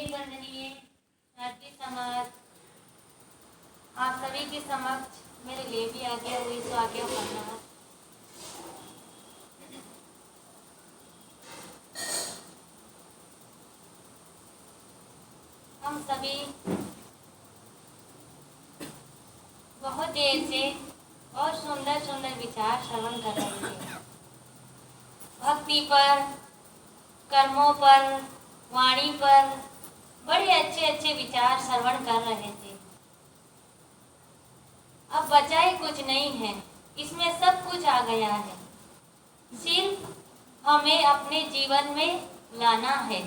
वंदनीय भारतीय समाज, आप सभी के समक्ष मेरे लिए भी आज्ञा हुई तो आज्ञा करना। हम सभी बहुत देर से और सुंदर सुंदर विचार श्रवण कर रहे थे। भक्ति पर, कर्मों पर, वाणी पर बड़े अच्छे अच्छे विचार श्रवण कर रहे थे। अब बचा ही कुछ नहीं है, इसमें सब कुछ आ गया है, सिर्फ हमें अपने जीवन में लाना है।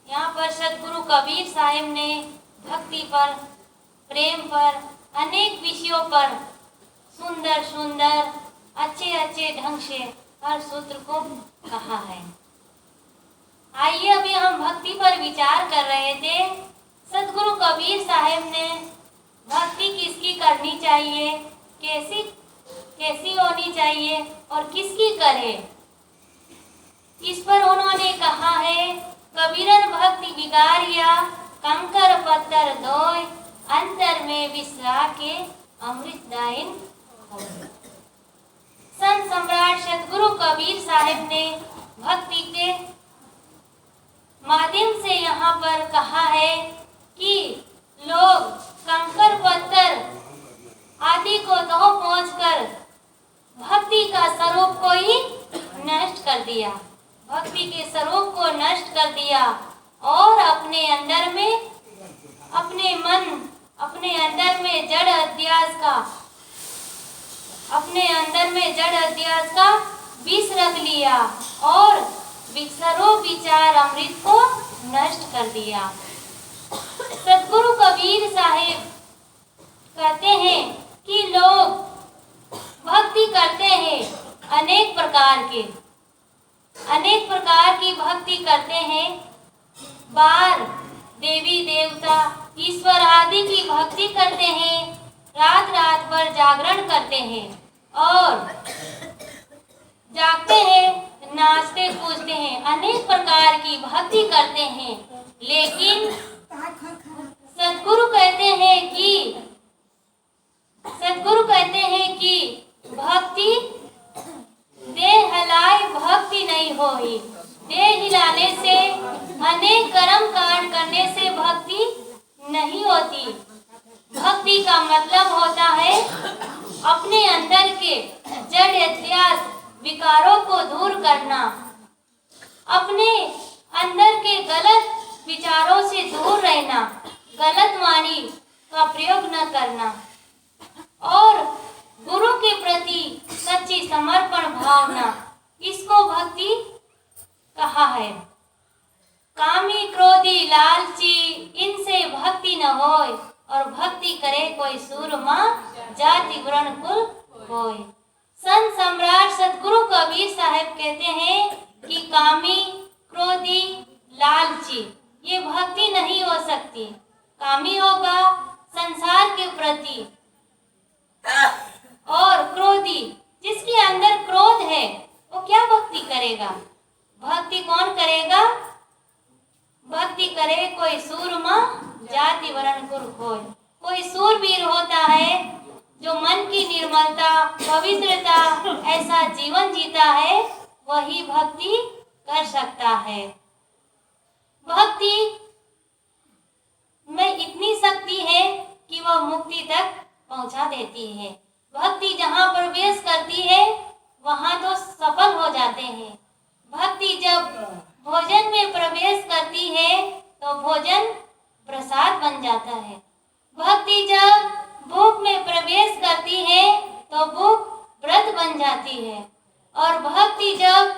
यहाँ पर सदगुरु कबीर साहिब ने भक्ति पर, प्रेम पर, अनेक विषयों पर सुंदर सुंदर अच्छे अच्छे ढंग से हर सूत्र को कहा है। आइए, अभी हम भक्ति पर विचार कर रहे थे। सदगुरु कबीर साहिब ने भक्ति किसकी करनी चाहिए, कैसी कैसी होनी चाहिए और किसकी करे, इस पर उन्होंने कहा है, कबीरन भक्ति बिगारिया कंकर पत्थर दोय, अंतर में विसरा के अमृतदायिन हो। संत सम्राट सदगुरु कबीर साहिब ने भक्ति के माध्यम से यहाँ पर कहा है कि लोग कंकर पत्थर आदि को तह पहुंचकर भक्ति का स्वरूप को ही नष्ट कर दिया, भक्ति के स्वरूप को नष्ट कर दिया और अपने अंदर में, अपने मन, अपने अंदर में जड़ अध्यास का, अपने अंदर में जड़ अध्यास का विष रख लिया और विसरो विचार अमृत को नष्ट कर दिया। सदगुरु कबीर साहिब कहते हैं कि लोग भक्ति करते हैं, अनेक प्रकार की भक्ति करते हैं। बार देवी देवता ईश्वर आदि की भक्ति करते हैं, रात रात भर जागरण करते हैं और जागते हैं, नाचते कूदते हैं, अनेक प्रकार की भक्ति करते हैं। लेकिन सदगुरु कहते हैं कि भक्ति देह हिलाए भक्ति नहीं होई। देह हिलाने से, अनेक कर्म कांड करने से भक्ति नहीं होती। भक्ति का मतलब होता है अपने अंदर के जड़ अध्यास विकारों को दूर करना, अपने अंदर के गलत विचारों से दूर रहना, गलत वाणी का प्रयोग न करना और गुरु के प्रति सच्ची समर्पण भावना, इसको भक्ति कहा है। कामी क्रोधी लालची इनसे भक्ति न होय, और भक्ति करे कोई सूरमा जाति वर्ण कुल होय। संत सम्राट सदगुरु कबीर साहिब कहते हैं कि कामी, क्रोधी, लालची ये भक्ति नहीं हो सकती। कामी होगा संसार के प्रति और क्रोधी, जिसके अंदर क्रोध है वो क्या भक्ति करेगा? भक्ति कौन करेगा? भक्ति करे कोई सूरमा जाति वर्ण कुल होय। कोई सूरवीर होता है जो मन की निर्मलता, पवित्रता ऐसा जीवन जीता है, वही भक्ति कर सकता है। भक्ति में इतनी शक्ति है कि वह मुक्ति तक पहुंचा देती है। भक्ति जहाँ प्रवेश करती है वहाँ तो सफल हो जाते हैं। भक्ति जब भोजन में प्रवेश करती है तो भोजन प्रसाद बन जाता है। भक्ति जब भूख में प्रवेश करती है तो भूख व्रत बन जाती है और भक्ति जब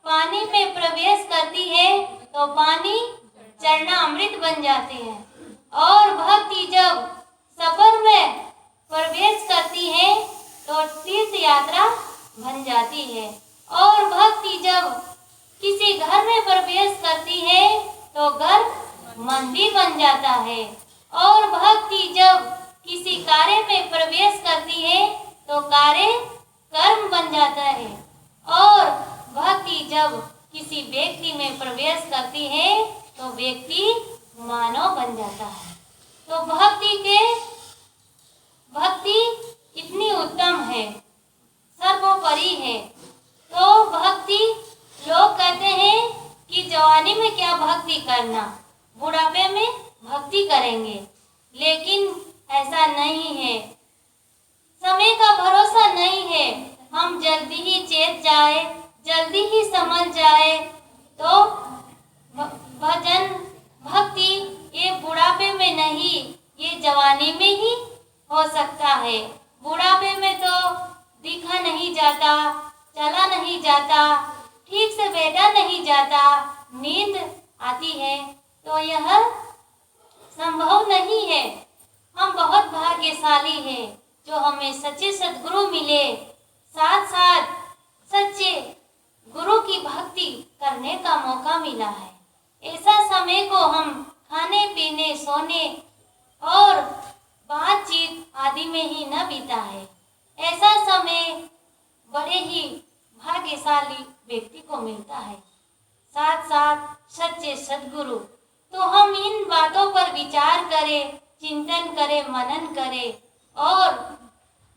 पानी में प्रवेश करती है तो पानी चरना अमृत बन जाते हैं और भक्ति जब सफर में प्रवेश करती है तो तीर्थ यात्रा बन जाती है और भक्ति जब किसी घर में प्रवेश करती है तो घर मंदिर बन जाता है और भक्ति जब किसी कार्य में प्रवेश करती है तो कार्य कर्म बन जाता है और भक्ति जब किसी व्यक्ति में प्रवेश करती है तो व्यक्ति मानव बन जाता है। तो भक्ति इतनी उत्तम है, सर्वोपरि है। तो भक्ति, लोग कहते हैं कि जवानी में क्या भक्ति करना, बुढ़ापे में भक्ति करेंगे, लेकिन ऐसा नहीं है। समय का भरोसा नहीं है, हम जल्दी ही चेत जाए, जल्दी ही समझ जाए। तो भजन भक्ति ये बुढ़ापे में नहीं, ये जवानी में ही हो सकता है। बुढ़ापे में तो दिखा नहीं जाता, चला नहीं जाता, ठीक से बैठा नहीं जाता, नींद आती है, तो यह संभव नहीं है। हम बहुत भाग्यशाली हैं जो हमें सच्चे सद्गुरु मिले, साथ साथ सच्चे गुरु की भक्ति करने का मौका मिला है। ऐसा समय को हम खाने पीने, सोने और बातचीत आदि में ही न बीता है। ऐसा समय बड़े ही भाग्यशाली व्यक्ति को मिलता है, साथ साथ सच्चे सद्गुरु। तो हम इन बातों पर विचार करें, चिंतन करें, मनन करें और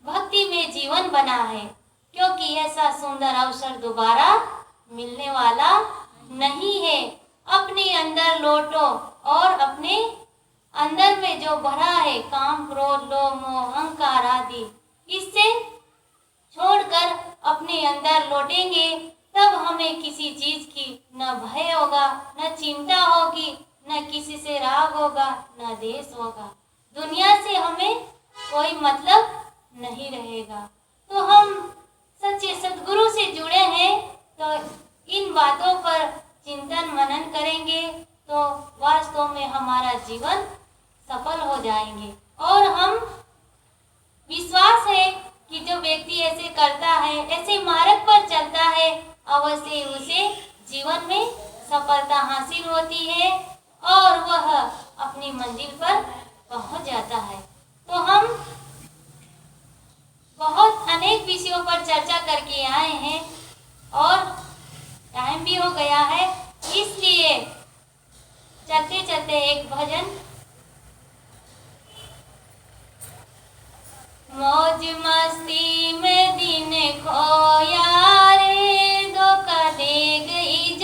भक्ति में जीवन बनाए, क्योंकि ऐसा सुंदर अवसर दोबारा मिलने वाला नहीं है। अपने अंदर लौटो और अपने अंदर में जो भरा है काम, क्रोध, लोभ, मोह, अहंकार आदि, इससे छोड़कर अपने अंदर लौटेंगे, तब हमें किसी चीज की न भय होगा, न चिंता होगी, न किसी से राग होगा, न द्वेष होगा। दुनिया से हमें कोई मतलब नहीं रहेगा। तो हम सच्चे सद्गुरु से जुड़े हैं, तो इन बातों पर चिंतन मनन करेंगे तो वास्तव में हमारा जीवन सफल हो जाएंगे। और हम विश्वास है कि जो व्यक्ति ऐसे करता है, ऐसे मार्ग पर चलता है, अवश्य उसे जीवन में सफलता हासिल होती है और वह अपनी मंजिल पर पहुंच जाता है। तो हम बहुत अनेक विषयों पर चर्चा करके आए हैं और टाइम भी हो गया है, इसलिए चलते चलते एक भजन। मौज मस्ती में दिन खोया रे, धोखा दे गई